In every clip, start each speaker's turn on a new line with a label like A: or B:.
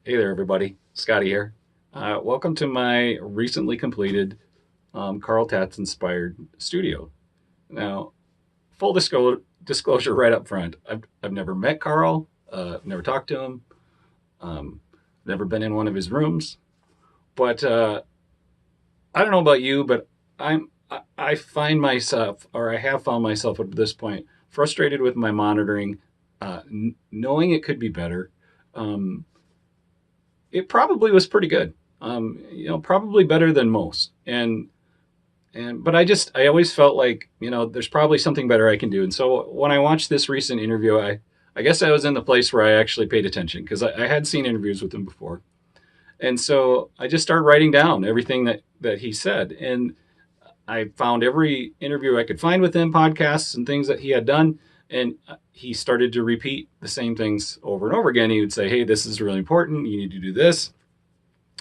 A: Hey there, everybody. Scotty here. Welcome to my recently completed Carl Tatz inspired studio. Now, full disclosure right up front, I've never met Carl, never talked to him, um, never been in one of his rooms. But I don't know about you, but I find myself, or I have found myself at this point, frustrated with my monitoring, knowing it could be better. Um, it probably was pretty good. Probably better than most. But I always felt like, there's probably something better I can do. And so when I watched this recent interview, I guess I was in the place where I actually paid attention because I had seen interviews with him before. And so I just started writing down everything that he said. And I found every interview I could find with him, podcasts and things that he had done. And he started to repeat the same things over and over again. He would say, hey, this is really important. You need to do this.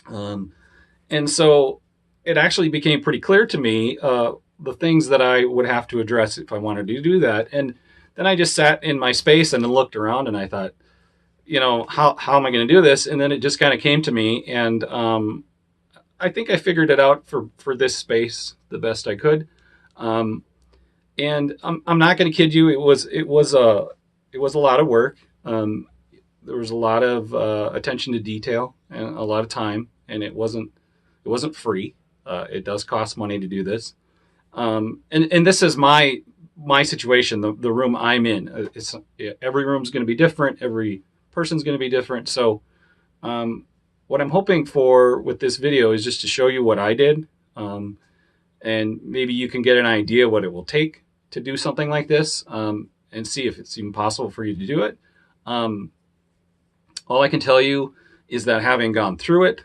A: And so it actually became pretty clear to me the things that I would have to address if I wanted to do that. And then I just sat in my space and looked around and I thought, how am I going to do this? And then it just kind of came to me. And I think I figured it out for this space the best I could. And I'm not going to kid you. It was a lot of work. There was a lot of attention to detail and a lot of time, and it wasn't free. It does cost money to do this. And this is my situation, the room I'm in. Every room's going to be different. Every person's going to be different. So what I'm hoping for with this video is just to show you what I did. And maybe you can get an idea what it will take to do something like this, and see if it's even possible for you to do it. All I can tell you is that having gone through it,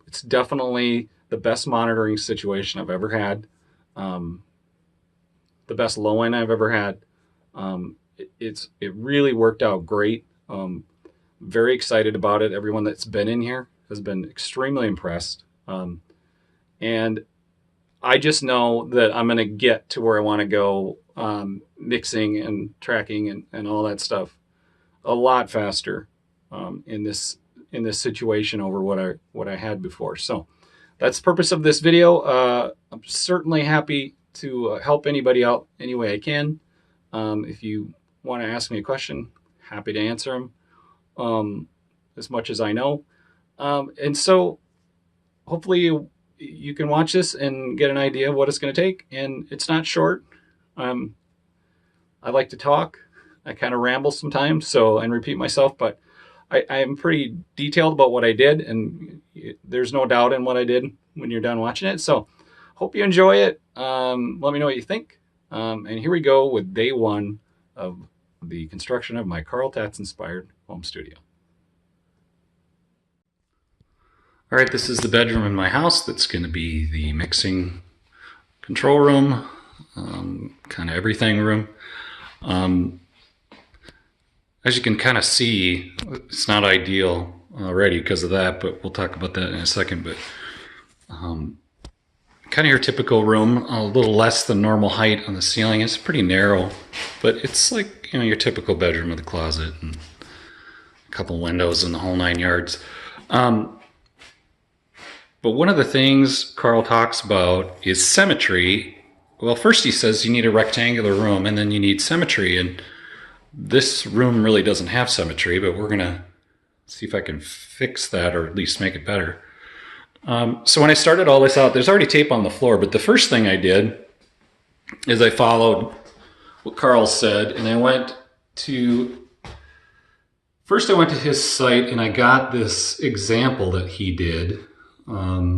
A: it's definitely the best monitoring situation I've ever had, the best low end I've ever had. It really worked out great. Very excited about it. Everyone that's been in here has been extremely impressed. And I just know that I'm going to get to where I want to go, mixing and tracking and all that stuff a lot faster in this situation over what I had before. So that's the purpose of this video. I'm certainly happy to help anybody out any way I can. If you want to ask me a question, happy to answer them as much as I know. And so hopefully you can watch this and get an idea of what it's going to take. And it's not short. I like to talk. I kind of ramble sometimes, and repeat myself, but I am pretty detailed about what I did, and there's no doubt in what I did when you're done watching it. So hope you enjoy it. Let me know what you think. And here we go with day one of the construction of my Carl Tatz inspired home studio. All right, this is the bedroom in my house. That's going to be the mixing control room, kind of everything room. As you can kind of see, it's not ideal already because of that, but we'll talk about that in a second. But kind of your typical room, a little less than normal height on the ceiling. It's pretty narrow, but it's like, your typical bedroom with a closet and a couple windows and the whole 9 yards. But one of the things Carl talks about is symmetry. Well, first he says you need a rectangular room and then you need symmetry. And this room really doesn't have symmetry, but we're going to see if I can fix that or at least make it better. So when I started all this out, there's already tape on the floor, but the first thing I did is I followed what Carl said, and I went to his site and I got this example that he did. I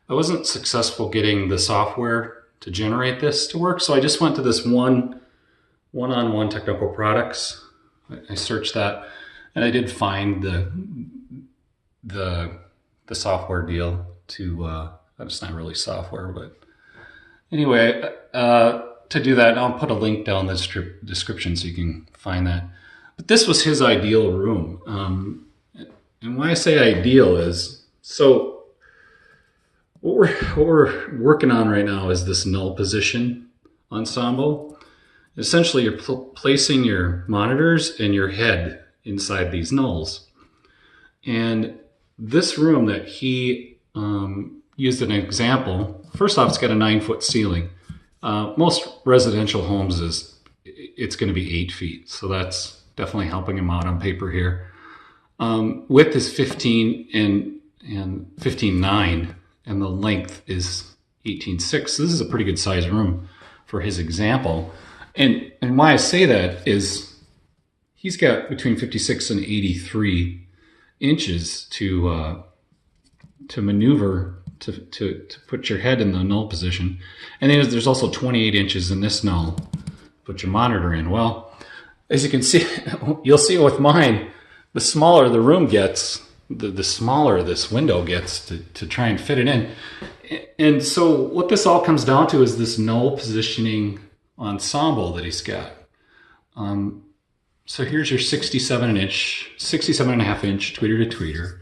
A: wasn't successful getting the software to generate this to work, so I just went to this one-on-one technical products. I searched that, and I did find the software deal to. It's not really software, but anyway, to do that, I'll put a link down in the description so you can find that. But this was his ideal room, and why I say ideal is so. What we're working on right now is this null position ensemble. Essentially, you're placing your monitors and your head inside these nulls. And this room that he used an example, first off, it's got a 9-foot ceiling. Most residential homes it's going to be 8 feet. So that's definitely helping him out on paper here. Width is 15 and 15.9, and the length is 18.6. So this is a pretty good size room for his example. And why I say that is he's got between 56 and 83 inches to maneuver to put your head in the null position. And then there's also 28 inches in this null, put your monitor in. Well, as you can see, you'll see with mine, the smaller the room gets, the smaller this window gets to try and fit it in. And so what this all comes down to is this null positioning ensemble that he's got. So here's your 67.5 inch tweeter to tweeter,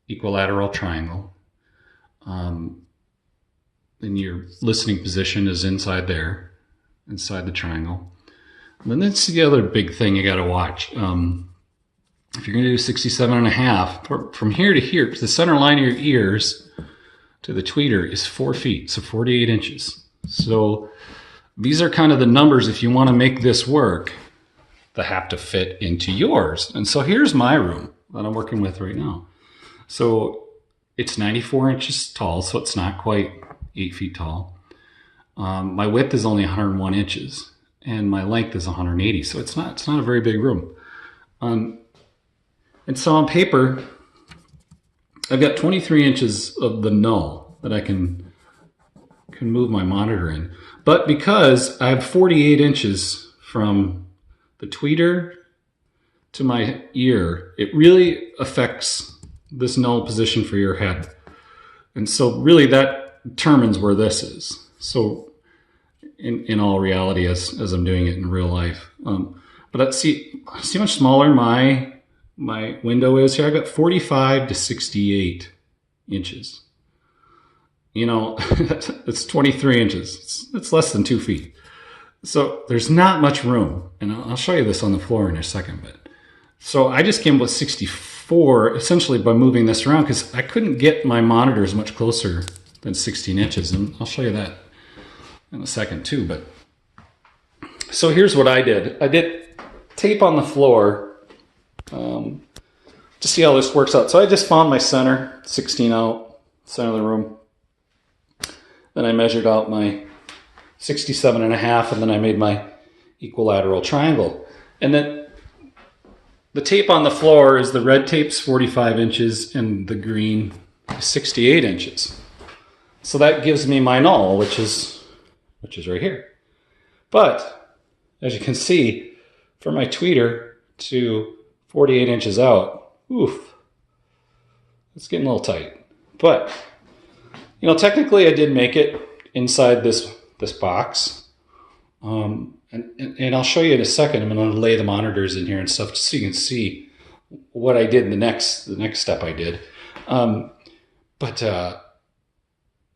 A: equilateral triangle. Then your listening position is inside there, inside the triangle. And then that's the other big thing you got to watch. If you're going to do 67.5, from here to here, the center line of your ears to the tweeter is 4 feet, so 48 inches. So these are kind of the numbers, if you want to make this work, that have to fit into yours. And so here's my room that I'm working with right now. So it's 94 inches tall, so it's not quite 8 feet tall. My width is only 101 inches, and my length is 180, so it's not a very big room. And so on paper, I've got 23 inches of the null that I can move my monitor in. But because I have 48 inches from the tweeter to my ear, it really affects this null position for your head. And so really that determines where this is. So in all reality, as I'm doing it in real life. But see how much smaller my window is here? I've got 45 to 68 inches. You know, it's 23 inches. It's less than 2 feet. So there's not much room. And I'll show you this on the floor in a second. But so I just came up with 64 essentially by moving this around because I couldn't get my monitors much closer than 16 inches. And I'll show you that in a second too. But so here's what I did. I did tape on the floor to see how this works out. So I just found my center, 16 out, center of the room. Then I measured out my 67.5, and then I made my equilateral triangle. And then the tape on the floor is the red tape's 45 inches and the green is 68 inches. So that gives me my null, which is right here. But as you can see, for my tweeter to 48 inches out, oof, it's getting a little tight. But you know, technically I did make it inside this box. And I'll show you in a second. I'm going to lay the monitors in here and stuff so you can see what I did in the next step I did. But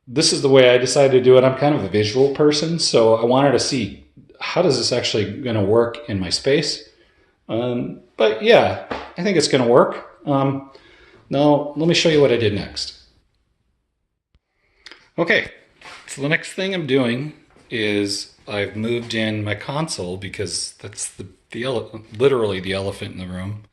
A: this is the way I decided to do it. I'm kind of a visual person, so I wanted to see how does this actually going to work in my space. But yeah, I think it's going to work. Now let me show you what I did next. Okay, so the next thing I'm doing is I've moved in my console because that's literally the elephant in the room.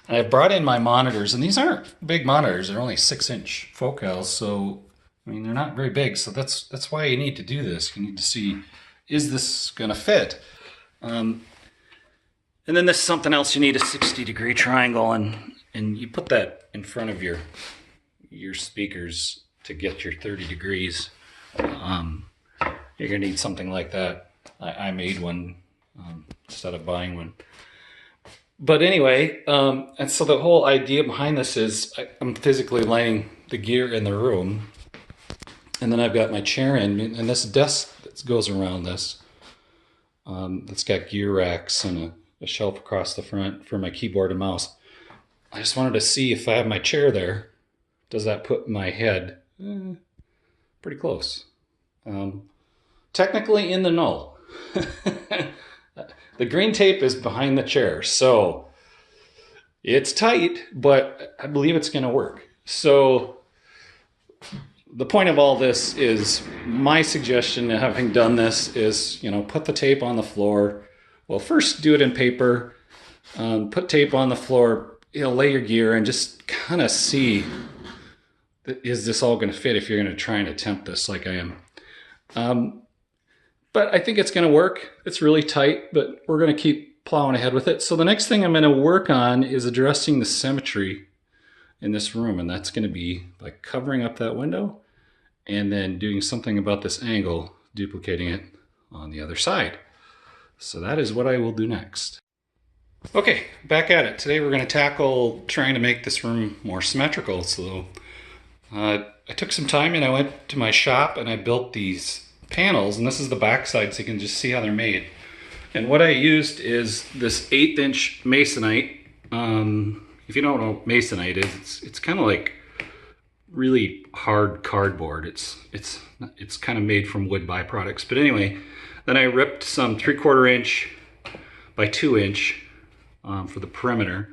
A: And I brought in my monitors, and these aren't big monitors. They're only 6-inch focals, so I mean they're not very big. So that's why you need to do this. You need to see, is this going to fit? And then this is something else. You need a 60-degree triangle, and you put that in front of your speakers to get your 30 degrees. You're gonna need something like that. I made one instead of buying one. But anyway, and so the whole idea behind this is I'm physically laying the gear in the room, and then I've got my chair in, and this desk that goes around this. It's got gear racks and a shelf across the front for my keyboard and mouse. I just wanted to see if I have my chair there, does that put my head pretty close? Technically in the null. The green tape is behind the chair, so It's tight, but I believe it's going to work. So the point of all this is my suggestion, having done this, is, put the tape on the floor. Well, first do it in paper. Put tape on the floor, lay your gear and just kind of see, is this all going to fit if you're going to try and attempt this like I am. But I think it's going to work. It's really tight, but we're going to keep plowing ahead with it. So the next thing I'm going to work on is addressing the symmetry in this room, and that's going to be by covering up that window and then doing something about this angle, duplicating it on the other side. So that is what I will do next. Okay, back at it. Today we're going to tackle trying to make this room more symmetrical. So I took some time and I went to my shop and I built these panels, and this is the back side so you can just see how they're made. And what I used is this 1/8 inch masonite. If you don't know what masonite is, it's kind of like really hard cardboard. It's kind of made from wood byproducts. But anyway, then I ripped some 3/4 inch by 2 inch for the perimeter.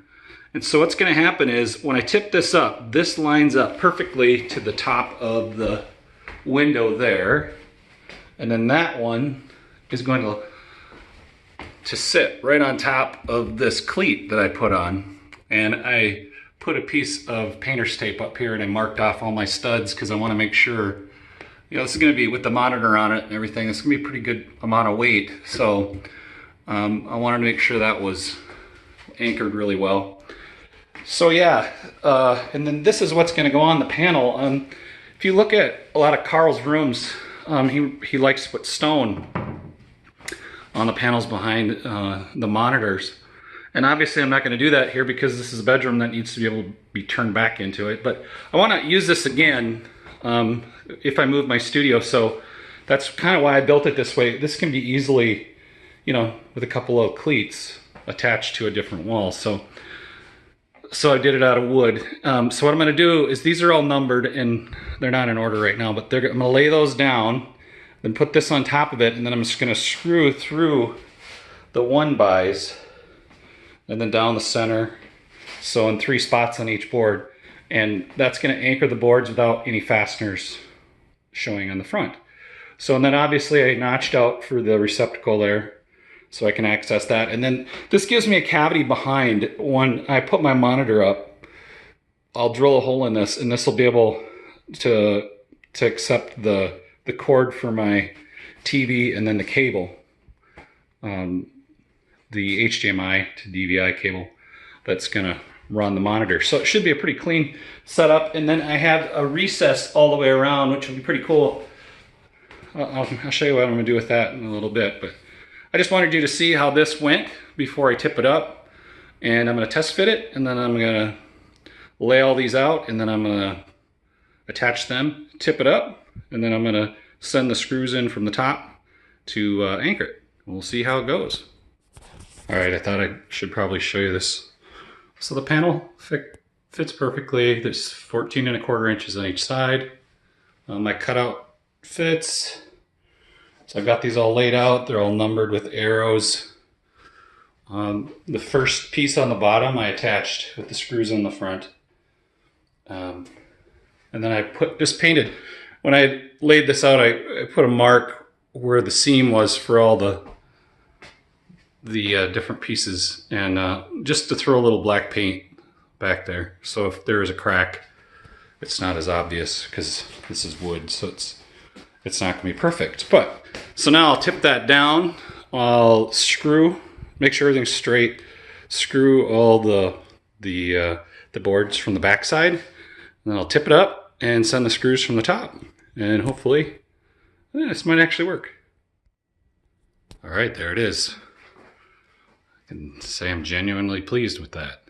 A: And so what's going to happen is when I tip this up, this lines up perfectly to the top of the window there. And then that one is going to sit right on top of this cleat that I put on. And I put a piece of painter's tape up here and I marked off all my studs because I want to make sure, this is going to be with the monitor on it and everything, it's going to be a pretty good amount of weight. So I wanted to make sure that was anchored really well. So yeah, and then this is what's going to go on the panel. If you look at a lot of Carl's rooms, he likes to put stone on the panels behind the monitors. And obviously I'm not going to do that here because this is a bedroom that needs to be able to be turned back into it. But I want to use this again if I move my studio. So that's kind of why I built it this way. This can be easily, with a couple of cleats attached to a different wall. So I did it out of wood. So what I'm going to do is, these are all numbered and they're not in order right now, but I'm going to lay those down, then put this on top of it, and then I'm just going to screw through the 1x and then down the center. So in 3 spots on each board. And that's going to anchor the boards without any fasteners showing on the front. So, and then obviously I notched out for the receptacle there so I can access that. And then this gives me a cavity behind. When I put my monitor up, I'll drill a hole in this, and this will be able to accept the cord for my TV and then the cable, the HDMI to DVI cable that's gonna run the monitor. So it should be a pretty clean setup. And then I have a recess all the way around, which will be pretty cool. I'll show you what I'm gonna do with that in a little bit, but I just wanted you to see how this went before I tip it up. And I'm gonna test fit it, and then I'm gonna lay all these out, and then I'm gonna attach them, tip it up, and then I'm gonna send the screws in from the top to anchor it. We'll see how it goes. All right, I thought I should probably show you this. So the panel fits perfectly. There's 14¼ inches on each side. My cutout fits. So I've got these all laid out. They're all numbered with arrows. The first piece on the bottom I attached with the screws on the front. And then I just painted. When I laid this out, I put a mark where the seam was for all the different pieces, and just to throw a little black paint back there. So if there is a crack, it's not as obvious because this is wood, so it's not gonna be perfect. But so now I'll tip that down. I'll make sure everything's straight. Screw all the boards from the back side, and then I'll tip it up and send the screws from the top, and hopefully this might actually work. All right, there it is. I can say I'm genuinely pleased with that.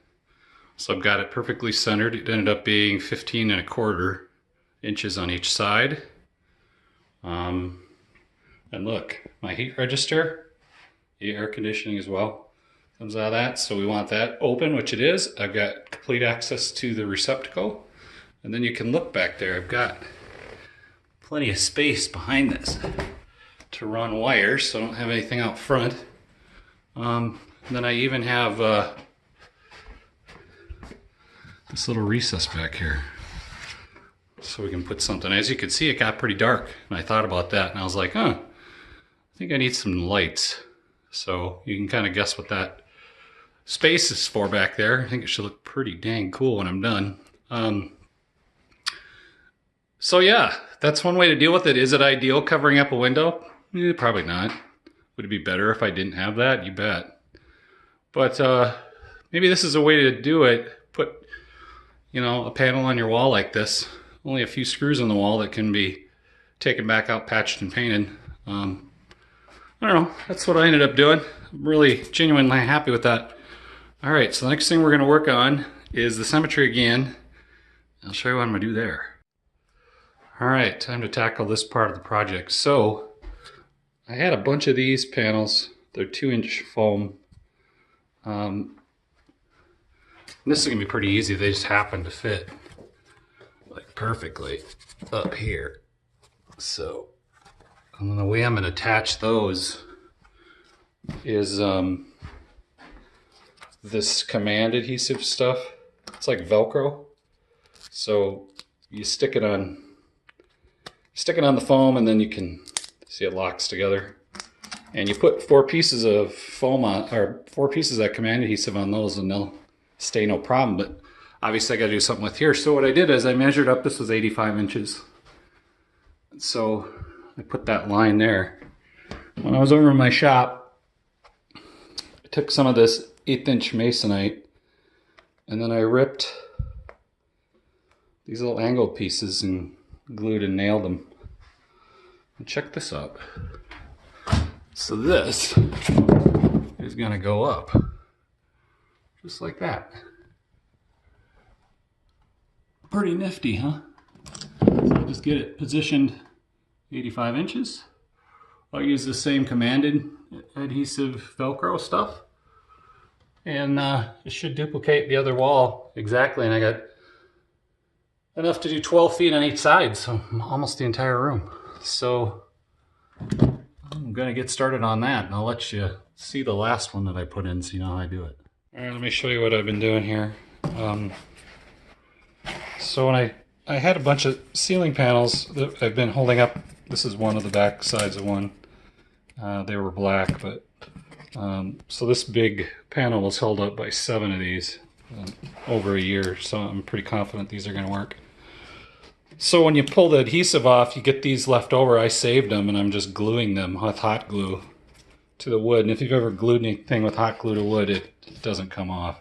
A: So I've got it perfectly centered. It ended up being 15¼ inches on each side. And look, my heat register, the air conditioning as well, comes out of that. So we want that open, which it is. I've got complete access to the receptacle. And then you can look back there. I've got plenty of space behind this to run wires, so I don't have anything out front. Then I even have this little recess back here so we can put something. As you can see, it got pretty dark, and I thought about that, and I was like, I think I need some lights. So you can kind of guess what that space is for back there. I think it should look pretty dang cool when I'm done. So yeah, that's one way to deal with it. Is it ideal covering up a window? Probably not. Would it be better if I didn't have that? You bet. But maybe this is a way to do it. Put, you know, a panel on your wall like this. Only a few screws on the wall that can be taken back out, patched, and painted. I don't know. That's what I ended up doing. I'm really genuinely happy with that. All right, so the next thing we're going to work on is the symmetry again. I'll show you what I'm going to do there. All right, time to tackle this part of the project. So I had a bunch of these panels. They're 2-inch foam. This is going to be pretty easy. They just happen to fit like perfectly up here. So and then the way I'm going to attach those is this command adhesive stuff. It's like Velcro. So you stick it on the foam, and then you can see it locks together. And you put 4 pieces of foam on, or 4 pieces of that command adhesive on those, and they'll stay no problem. But obviously I got to do something with here. So what I did is I measured up. This was 85 inches. So I put that line there. When I was over in my shop, I took some of this 1/8-inch masonite, and then I ripped these little angle pieces and glued and nailed them. And check this out. So this is going to go up just like that. Pretty nifty, huh? So I'll just get it positioned 85 inches. I'll use the same commanded adhesive Velcro stuff, and it should duplicate the other wall exactly. And I got enough to do 12 feet on each side, so almost the entire room. So I'm gonna get started on that, and I'll let you see the last one that I put in so you know how I do it. All right, let me show you what I've been doing here. So when I had a bunch of ceiling panels that I've been holding up. This is one of the back sides of one. They were black, but so this big panel was held up by 7 of these over a year, so I'm pretty confident these are going to work. So when you pull the adhesive off, you get these left over. I saved them, and I'm just gluing them with hot glue to the wood. And if you've ever glued anything with hot glue to wood, it doesn't come off.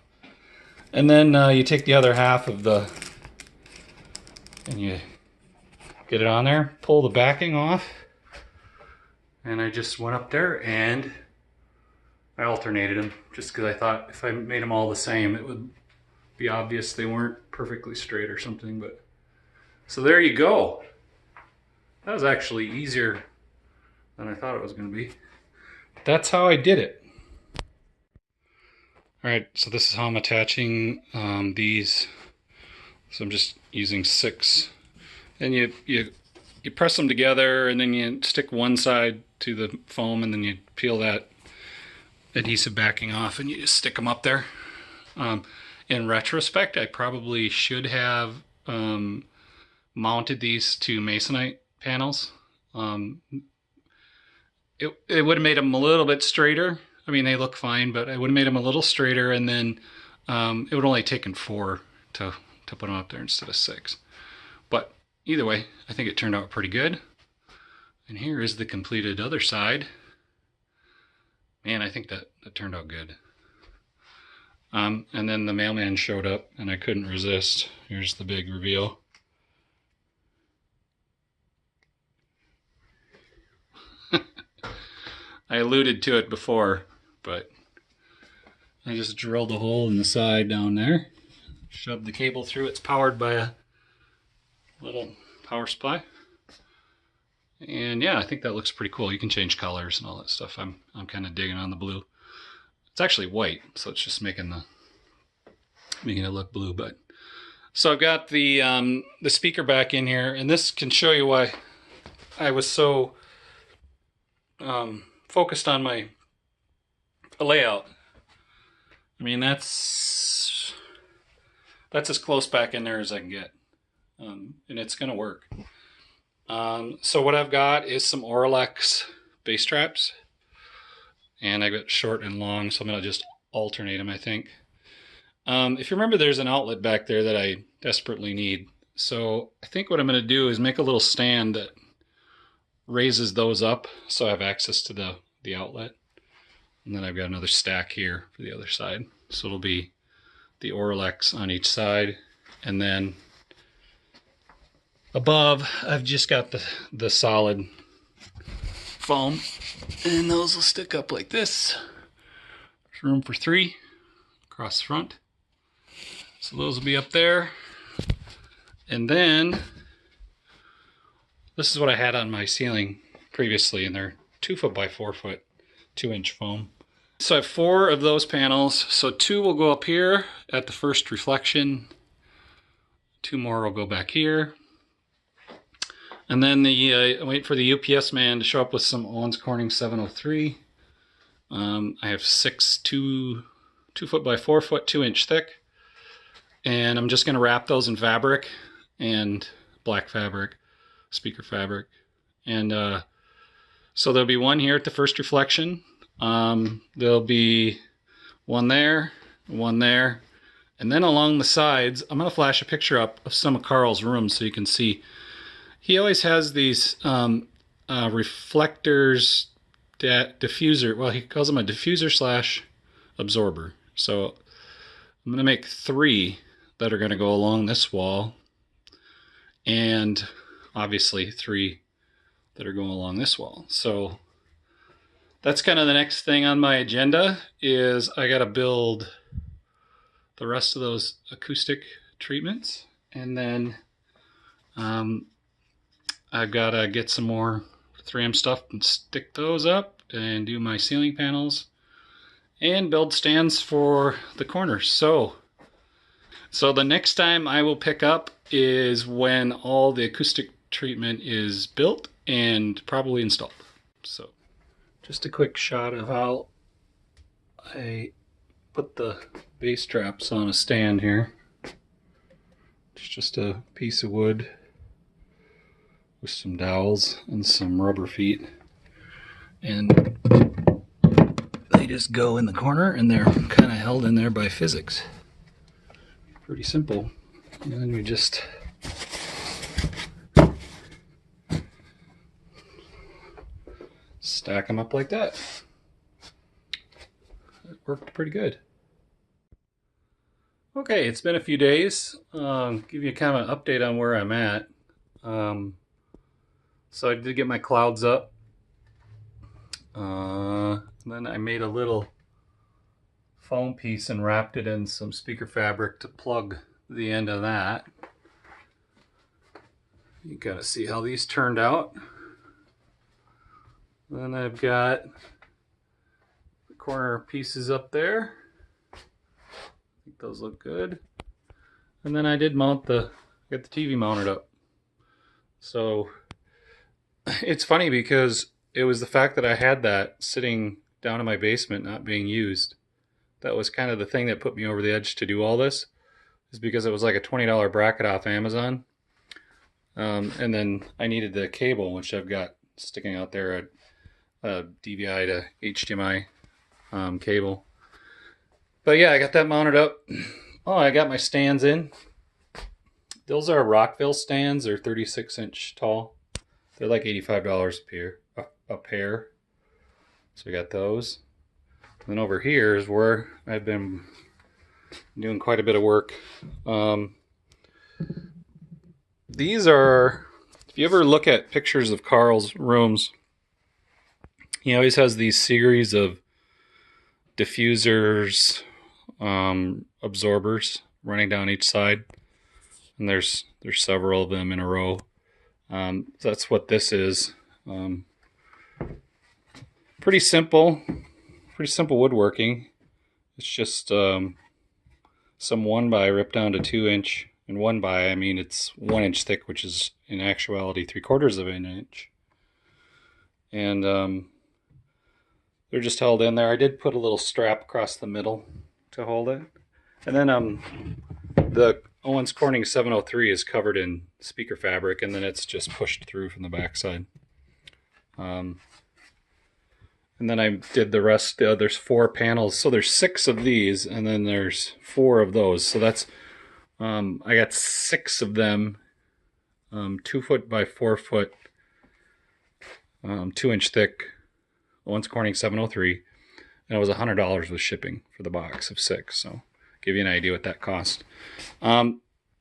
A: And then you take the other half of the, and you get it on there, pull the backing off, and I just went up there and I alternated them just because I thought if I made them all the same, it would be obvious they weren't perfectly straight or something. But so there you go. That was actually easier than I thought it was going to be. That's how I did it. All right, so this is how I'm attaching these. So I'm just using 6, and you press them together, and then you stick one side to the foam, and then you peel that adhesive backing off, and you just stick them up there. In retrospect, I probably should have mounted these to masonite panels. It would have made them a little bit straighter. I mean, they look fine, but I would have made them a little straighter, and then it would only taken 4 to put them up there instead of 6. But either way, I think it turned out pretty good. And here is the completed other side. Man, I think that turned out good. And then the mailman showed up, and I couldn't resist. Here's the big reveal. I alluded to it before, but I just drilled a hole in the side down there, shoved the cable through. It's powered by a little power supply. And yeah, I think that looks pretty cool. You can change colors and all that stuff. I'm kind of digging on the blue. It's actually white, so it's just making it look blue. But so I've got the speaker back in here, and this can show you why I was so focused on my layout. I mean, that's that's as close back in there as I can get. And it's going to work. So what I've got is some Orlex bass traps. And I've got short and long, so I'm going to just alternate them, I think. If you remember, there's an outlet back there that I desperately need. So I think what I'm going to do is make a little stand that raises those up so I have access to the outlet. And then I've got another stack here for the other side. So it'll be the Orlex on each side. And then above, I've just got the solid foam. And those will stick up like this. There's room for 3 across the front. So those will be up there. And then this is what I had on my ceiling previously, and they're 2 foot by 4 foot, 2-inch foam. So I have 4 of those panels. So 2 will go up here at the first reflection. 2 more will go back here. And then I wait for the UPS man to show up with some Owens Corning 703. I have 6 2 foot by 4 foot, 2-inch thick. And I'm just going to wrap those in fabric and black fabric, speaker fabric. And so there'll be one here at the first reflection. There'll be one there, and then along the sides, I'm going to flash a picture up of some of Carl's rooms so you can see. He always has these reflectors, diffuser, well, he calls them a diffuser slash absorber. So I'm going to make 3 that are going to go along this wall, and obviously 3 that are going along this wall. So that's kind of the next thing on my agenda, is I got to build the rest of those acoustic treatments, and then I've got to get some more 3M stuff and stick those up and do my ceiling panels and build stands for the corners. So the next time I will pick up is when all the acoustic treatment is built and probably installed. So just a quick shot of how I put the bass traps on a stand here. It's just a piece of wood with some dowels and some rubber feet. And they just go in the corner and they're kind of held in there by physics. Pretty simple. And then we just stack them up like that. It worked pretty good. Okay, it's been a few days. Give you kind of an update on where I'm at. So I did get my clouds up. Then I made a little foam piece and wrapped it in some speaker fabric to plug the end of that. You gotta see how these turned out. Then I've got the corner pieces up there. I think those look good. And then I did mount got the TV mounted up. So it's funny because it was the fact that I had that sitting down in my basement not being used. That was kind of the thing that put me over the edge to do all this, is because it was like a $20 bracket off Amazon. And then I needed the cable, which I've got sticking out there, a DVI to HDMI cable. But yeah, I got that mounted up. Oh, I got my stands in. Those are Rockville stands. They're 36-inch tall. They're like $85 a pair. So we got those. And then over here is where I've been doing quite a bit of work. These are, if you ever look at pictures of Carl's rooms, he always has these series of diffusers, absorbers running down each side. And there's several of them in a row. So that's what this is. Pretty simple woodworking. It's just some 1x ripped down to 2-inch, and 1x, I mean it's 1 inch thick, which is in actuality 3/4 of an inch. And they're just held in there. I did put a little strap across the middle to hold it. And then The Owens Corning 703 is covered in speaker fabric, and then it's just pushed through from the backside. And then I did the rest. There's 4 panels, so there's 6 of these, and then there's 4 of those. So that's I got 6 of them, 2 foot by 4 foot, 2-inch thick Owens Corning 703, and it was $100 with shipping for the box of 6. So give you an idea what that cost.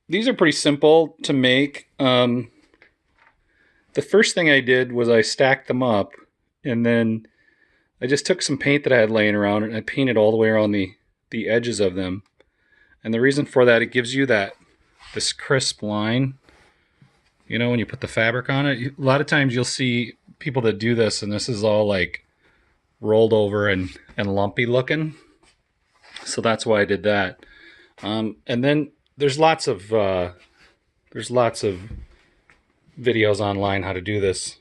A: These are pretty simple to make. The first thing I did was I stacked them up, and then I just took some paint that I had laying around and I painted all the way around the edges of them. And the reason for that, it gives you this crisp line. You know, when you put the fabric on it, a lot of times you'll see people that do this, and this is all like rolled over and lumpy looking. So that's why I did that. And then there's lots of videos online how to do this,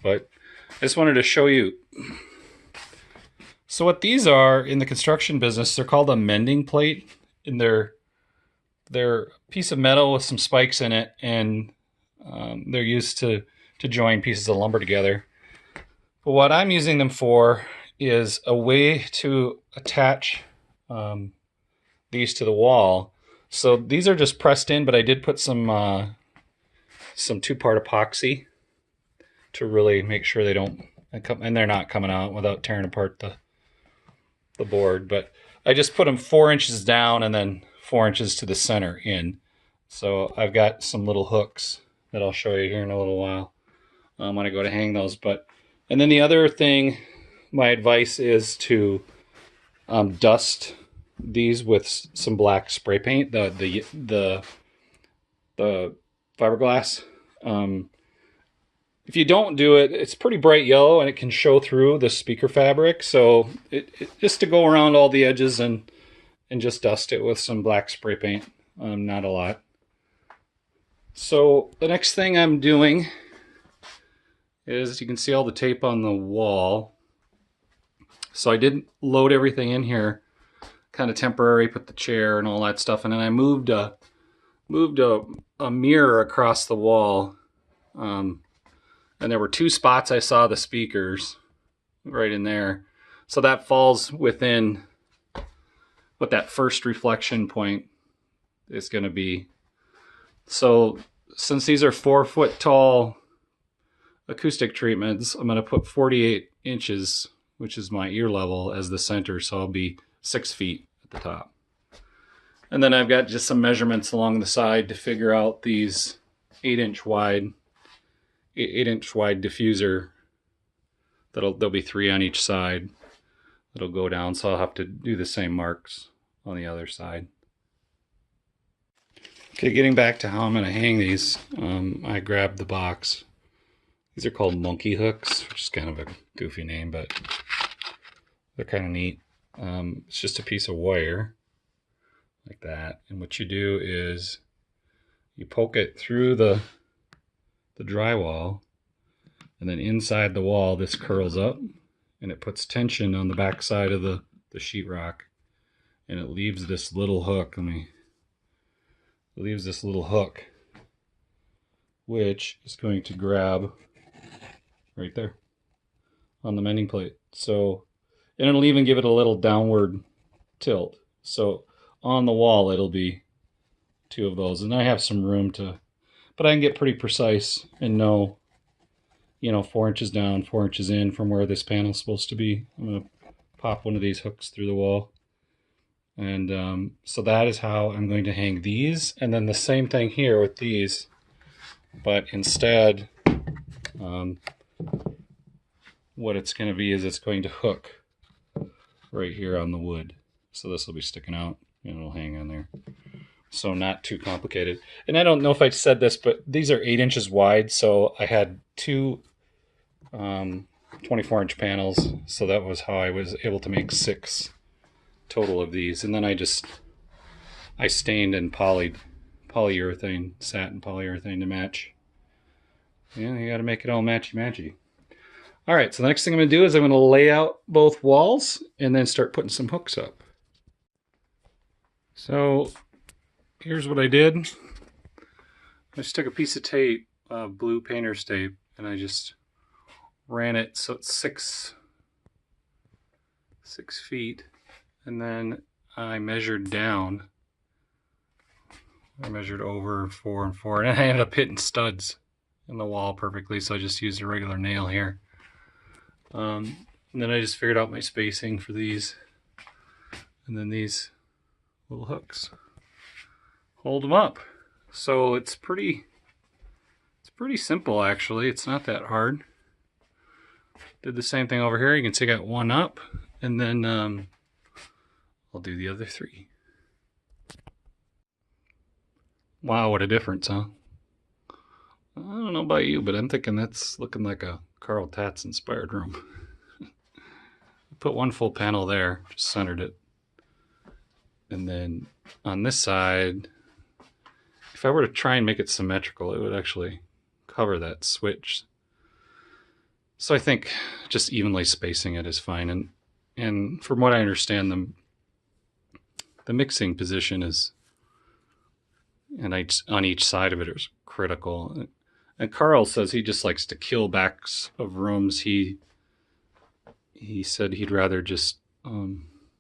A: but I just wanted to show you. So what these are in the construction business, they're called a mending plate, and they're a piece of metal with some spikes in it, and they're used to join pieces of lumber together. But what I'm using them for is a way to attach these to the wall. So these are just pressed in, but I did put some 2-part epoxy to really make sure they don't, and they're not coming out without tearing apart the board. But I just put them 4 inches down and then 4 inches to the center in. So I've got some little hooks that I'll show you here in a little while when I go to hang those. And then the other thing, my advice is to dust these with some black spray paint, the fiberglass. If you don't do it, it's pretty bright yellow and it can show through the speaker fabric. So just to go around all the edges and just dust it with some black spray paint, not a lot. So the next thing I'm doing is, you can see all the tape on the wall. So I did load everything in here, kind of temporary, put the chair and all that stuff, and then I moved a mirror across the wall. And there were 2 spots I saw the speakers right in there. So that falls within what that first reflection point is going to be. So since these are 4 foot tall acoustic treatments, I'm going to put 48 inches, which is my ear level, as the center. So I'll be 6 feet at the top. And then I've got just some measurements along the side to figure out these 8-inch wide diffuser. There'll be 3 on each side that'll go down, so I'll have to do the same marks on the other side. Okay, getting back to how I'm going to hang these, I grabbed the box. These are called monkey hooks, which is kind of a goofy name, but they're kind of neat. It's just a piece of wire like that, and what you do is you poke it through the drywall, and then inside the wall this curls up and it puts tension on the back side of the sheetrock, and it leaves this little hook. It leaves this little hook, which is going to grab right there on the mending plate. So, and it'll even give it a little downward tilt. So on the wall it'll be 2 of those, and I have some room to, but I can get pretty precise and know, 4 inches down, 4 inches in from where this panel's supposed to be. I'm going to pop one of these hooks through the wall. And so that is how I'm going to hang these. And then the same thing here with these, but instead, what it's going to be is it's going to hook right here on the wood. So this will be sticking out and it'll hang on there. So not too complicated. And I don't know if I said this, but these are 8 inches wide. So I had 2 24-inch panels. So that was how I was able to make 6 total of these. And then I stained and polyurethane, satin polyurethane to match. Yeah, you got to make it all matchy-matchy. All right, so the next thing I'm going to do is I'm going to lay out both walls and then start putting some hooks up. So here's what I did. I just took a piece of tape, blue painter's tape, and I just ran it so it's six feet, and then I measured down. I measured over 4 and 4, and I ended up hitting studs in the wall perfectly, so I just used a regular nail here. And then I just figured out my spacing for these, and then these little hooks hold them up. So it's pretty simple, actually. It's not that hard. Did the same thing over here. You can see I got one up, and then I'll do the other 3. Wow, what a difference, huh? I don't know about you, but I'm thinking that's looking like a Carl Tatz inspired room. Put one full panel there, just centered it. And then on this side, if I were to try and make it symmetrical, it would actually cover that switch. So I think just evenly spacing it is fine. And from what I understand, the mixing position is, and on each side of it is critical. And Carl says he just likes to kill backs of rooms. He said he'd rather just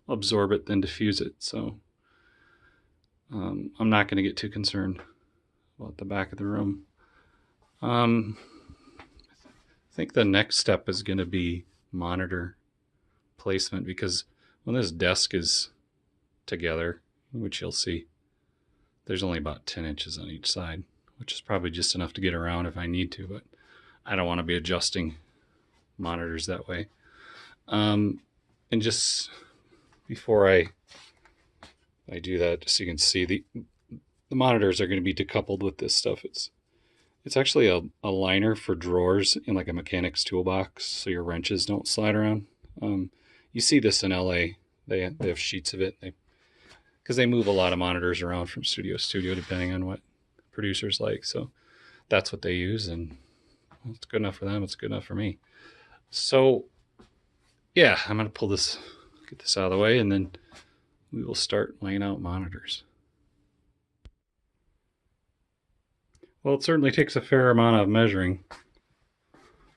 A: absorb it than diffuse it. So I'm not going to get too concerned about the back of the room. I think the next step is going to be monitor placement, because when this desk is together, which you'll see, there's only about 10 inches on each side, which is probably just enough to get around if I need to, but I don't want to be adjusting monitors that way. And just before I do that, just so you can see, the monitors are going to be decoupled with this stuff. It's actually a liner for drawers in like a mechanic's toolbox, so your wrenches don't slide around. You see this in LA. They have sheets of it, because they move a lot of monitors around from studio to studio depending on what producers like. So that's what they use, and it's good enough for them. It's good enough for me. So yeah, I'm going to get this out of the way, and then we will start laying out monitors. Well, it certainly takes a fair amount of measuring,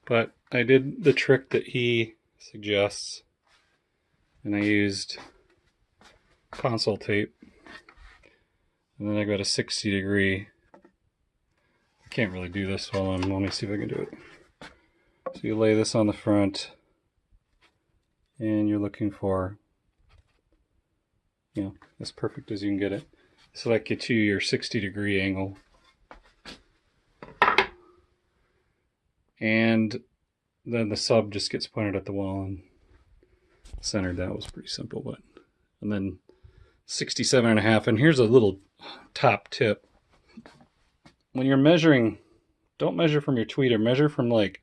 A: but I did the trick that he suggests, and I used console tape, and then I got a 60-degree. I can't really do this let me see if I can do it. So you lay this on the front, and you're looking for, as perfect as you can get it. So that gets you your 60-degree angle. And then the sub just gets pointed at the wall and centered. That was pretty simple, and then 67.5. And here's a little top tip. When you're measuring, don't measure from your tweeter. Measure from like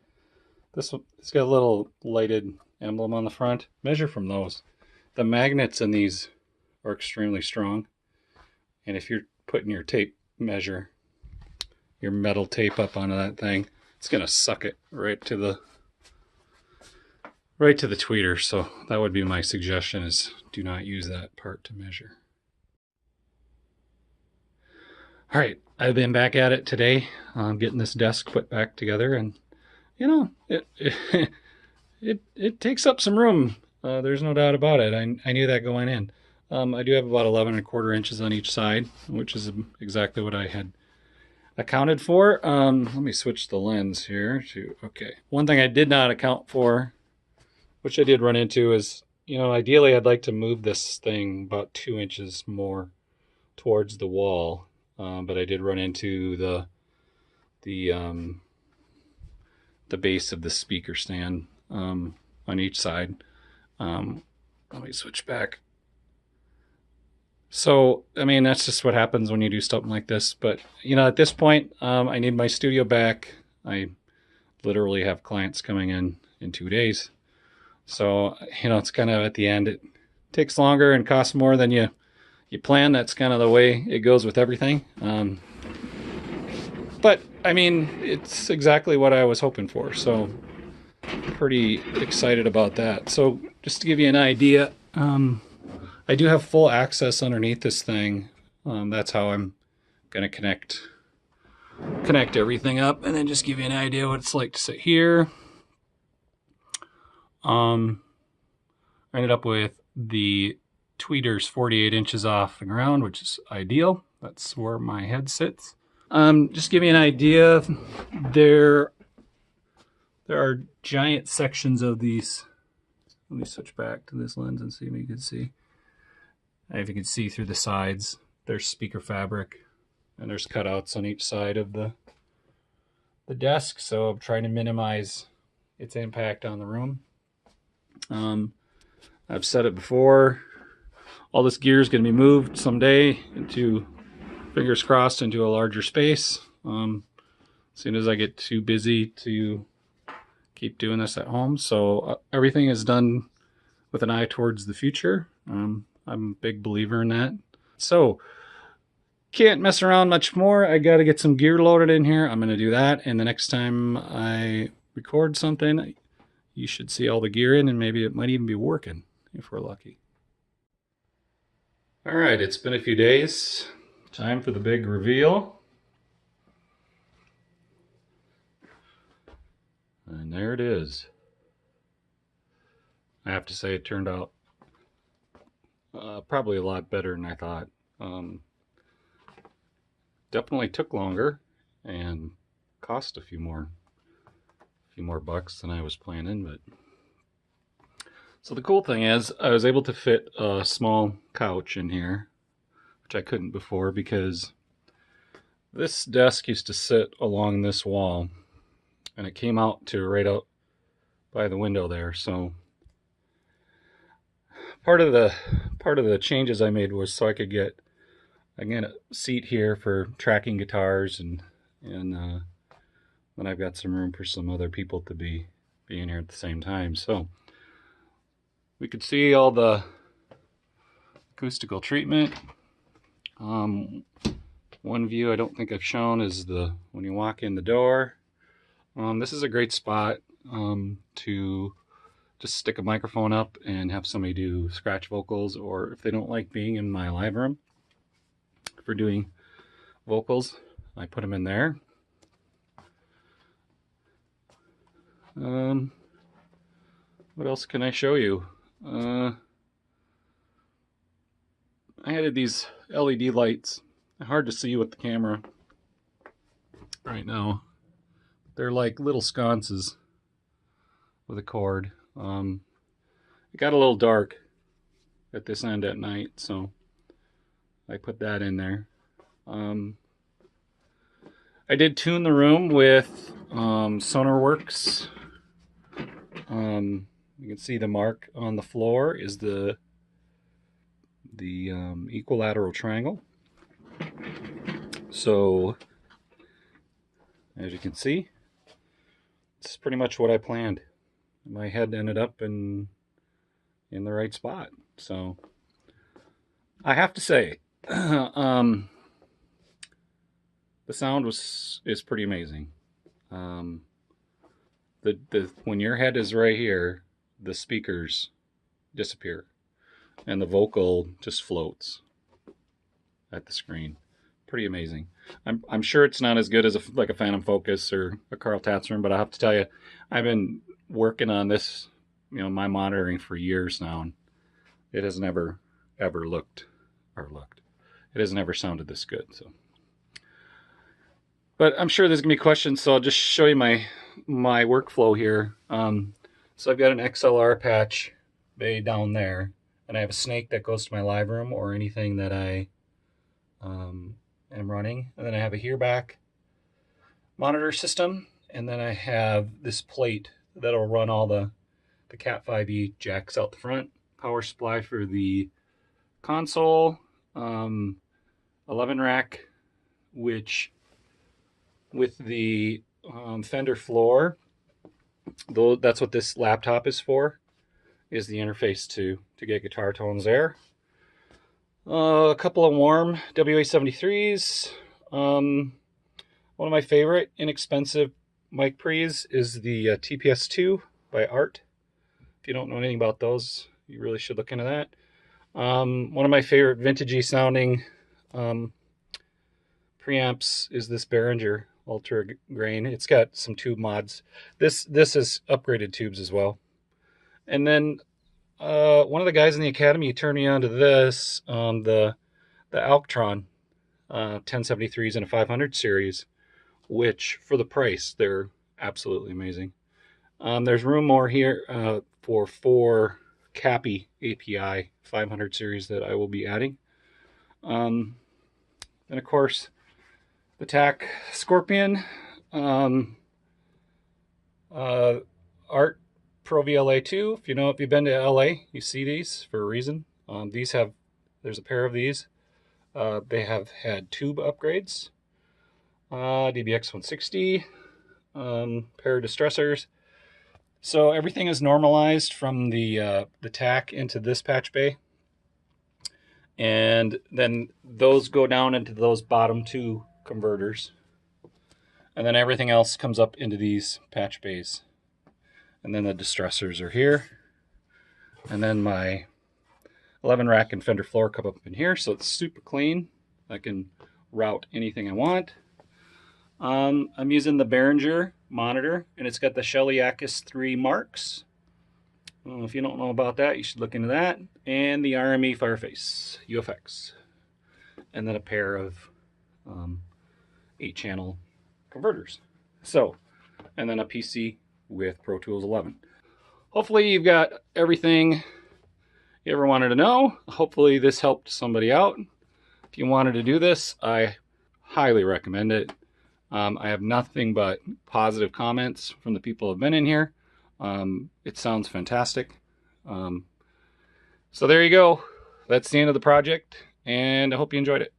A: this. It's got a little lighted emblem on the front. Measure from those. The magnets in these are extremely strong, and if you're putting your tape measure, your metal tape up onto that thing, it's gonna suck it right to the tweeter. So that would be my suggestion, is do not use that part to measure. All right, I've been back at it today, getting this desk put back together, and it takes up some room. There's no doubt about it. I knew that going in. I do have about 11.25 inches on each side, which is exactly what I had accounted for. Let me switch the lens here to, okay. One thing I did not account for, which I did run into, is, ideally I'd like to move this thing about 2 inches more towards the wall. But I did run into the base of the speaker stand on each side. Let me switch back. So, that's just what happens when you do something like this. But, at this point, I need my studio back. I literally have clients coming in 2 days. So, it's kind of at the end. It takes longer and costs more than you plan. That's kind of the way it goes with everything. But, it's exactly what I was hoping for. So, pretty excited about that. So, just to give you an idea, I do have full access underneath this thing That's how I'm gonna connect everything up, and then just give you an idea what it's like to sit here. I ended up with the tweeters 48 inches off the ground, which is ideal. That's where my head sits. Just give you an idea, there are giant sections of these. Let me switch back to this lens and see if you can see. If you can see through the sides, there's speaker fabric, and there's cutouts on each side of the desk, so I'm trying to minimize its impact on the room. I've said it before, all this gear is going to be moved someday into, fingers crossed, into a larger space. As soon as I get too busy to keep doing this at home. So everything is done with an eye towards the future. I'm a big believer in that. So can't mess around much more. I got to get some gear loaded in here. I'm going to do that. And the next time I record something, you should see all the gear in, and maybe it might even be working if we're lucky. All right, it's been a few days. Time for the big reveal. And there it is. I have to say it turned out probably a lot better than I thought. Definitely took longer and cost a few more bucks than I was planning, but so the cool thing is I was able to fit a small couch in here, which I couldn't before because this desk used to sit along this wall and it came out to right out by the window there. So part of the changes I made was so I could get again a seat here for tracking guitars, and then I've got some room for some other people to be in here at the same time. So we could see all the acoustical treatment. One view I don't think I've shown is when you walk in the door. This is a great spot to just stick a microphone up and have somebody do scratch vocals, or if they don't like being in my live room for doing vocals, I put them in there. What else can I show you? I added these LED lights. Hard to see with the camera right now. They're like little sconces with a cord. It got a little dark at this end at night, so I put that in there. I did tune the room with SonarWorks. You can see the mark on the floor is the equilateral triangle. So as you can see, it's pretty much what I planned. My head ended up in the right spot. So I have to say, the sound is pretty amazing. When your head is right here, the speakers disappear and the vocal just floats at the screen. Pretty amazing. I'm sure it's not as good as like a Phantom Focus or a Carl Tatz room, but I have to tell you, I've been working on this, my monitoring for years now, and it has never ever it has never sounded this good. So, but I'm sure there's gonna be questions, so I'll just show you my workflow here. So I've got an XLR patch bay down there, and I have a snake that goes to my live room or anything that I am running, and then I have a hearback monitor system, and then I have this plate that'll run all the Cat 5e jacks out the front, power supply for the console, 11 rack, which with the Fender floor, though, that's what this laptop is for, is the interface to get guitar tones there. A couple of warm WA-73s. One of my favorite inexpensive mic pre's is the TPS-2 by Art. If you don't know anything about those, you really should look into that. One of my favorite vintagey sounding Preamps is this Behringer Ultra Grain. It's got some tube mods. This is upgraded tubes as well. And then one of the guys in the academy turned me on to this, the Alctron 1073s in a 500 series, which for the price, they're absolutely amazing. There's room more here for 4 Cappy API 500 series that I will be adding. And of course, the TAC Scorpion Art Pro VLA 2. If you've been to LA, you see these for a reason. There's a pair of these. They have had tube upgrades. DBX 160, pair of distressors. So everything is normalized from the TAC into this patch bay. And then those go down into those bottom 2 converters. And then everything else comes up into these patch bays. And then the distressors are here. And then my 11 rack and fender floor come up in here. So it's super clean. I can route anything I want. I'm using the Behringer monitor, and it's got the Shelly Akis 3 marks. If you don't know about that, you should look into that. And the RME Fireface UFX. And then a pair of 8-channel converters. So, and then a PC with Pro Tools 11. Hopefully you've got everything you ever wanted to know. Hopefully this helped somebody out. If you wanted to do this, I highly recommend it. I have nothing but positive comments from the people who have been in here. It sounds fantastic. So there you go. That's the end of the project, and I hope you enjoyed it.